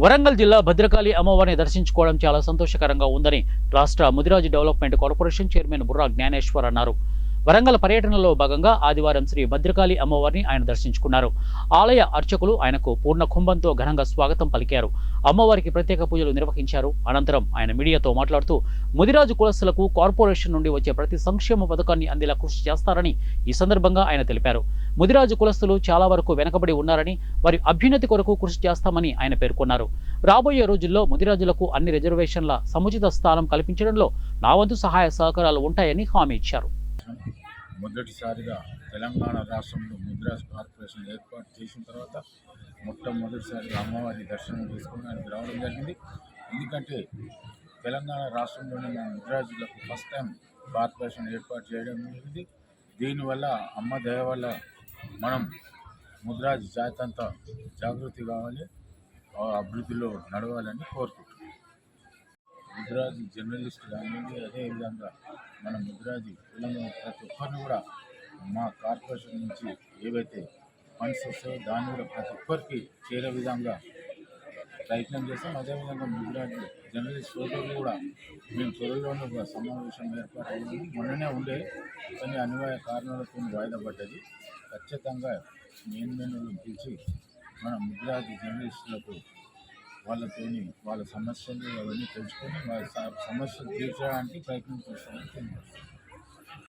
వరంగల్ జిల్లా భద్రకాళి అమ్మవారిని దర్శించుకోవడం చాలా సంతోషకరంగా ఉందని రాష్ట్ర Mudiraj development corporation chairman Burra Jnaneshwar అన్నారు. వరంగల్ పర్యటనలో భాగంగా ఆదివారం శ్రీ భద్రకాళి అమ్మవారిని ఆయన దర్శించుకున్నారు. ఆలయ అర్చకులు ఆయనకు పూర్ణ కుంభంతో ఘనంగా స్వాగతం పలికారు. అమ్మవారికి ప్రత్యేక పూజలు నిర్వహించారు. అనంతరం ఆయన మీడియాతో మాట్లాడుతూ ముదిరాజు కులస్తులకు కార్పొరేషన్ నుండి వచ్చే ప్రతి సంక్షేమ పథకాన్ని అందేలా కృషి చేస్తారని ఈ సందర్భంగా ఆయన తెలిపారు. ముదిరాజు కులస్తులు చాలా వరకు వెనకబడి ఉన్నారని, వారి అభ్యున్నతి కొరకు కృషి చేస్తామని ఆయన పేర్కొన్నారు. రాబోయే రోజుల్లో ముదిరాజులకు అన్ని రిజర్వేషన్ల సముచిత స్థానం కల్పించడంలో నా వంతు సహాయ సహకారాలు ఉంటాయని హామీ ఇచ్చారు. మొదటిసారిగా తెలంగాణ రాష్ట్రంలో ముదిరాజ్ కార్పొరేషన్ ఏర్పాటు చేసిన తర్వాత మొట్టమొదటిసారిగా అమ్మవారి దర్శనం చేసుకుని ఆయనకు రావడం జరిగింది. ఎందుకంటే తెలంగాణ రాష్ట్రంలోనే మన ముదిరాజులకు ఫస్ట్ టైం కార్పొరేషన్ ఏర్పాటు చేయడం జరిగింది. దీనివల్ల అమ్మ దయ వల్ల మనం ముదిరాజు జాతి అంతా జాగృతి కావాలి, అభివృద్ధిలో నడవాలని కోరుకుంటున్నాం. ముదిరాజు జర్నలిస్ట్ కానివ్వండి, అదేవిధంగా మన ముదిరాజు కులంలో ప్రతి ఒక్కరిని కూడా మా కార్పొరేషన్ నుంచి ఏవైతే ఫండ్స్ వస్తాయో దాన్ని కూడా ప్రతి ఒక్కరికి చేరే విధంగా ప్రయత్నం చేస్తాం. అదేవిధంగా ముదిరాజు జర్నలిస్ట్ సోదరులు కూడా మేము త్వరలోనే ఒక సమావేశం ఏర్పాటు అయ్యింది. మొన్ననే ఉండే కొన్ని అనివార్య కారణాలతో వాయిదా పడ్డది. ఖచ్చితంగా నేను పిలిచి మన ముదిరాజు జర్నలిస్టులకు వాళ్ళ సమస్యలు అవన్నీ తెలుసుకొని వాళ్ళ సమస్యలు తీర్చడానికి ప్రయత్నం చేస్తామని తెలియజేస్తాం.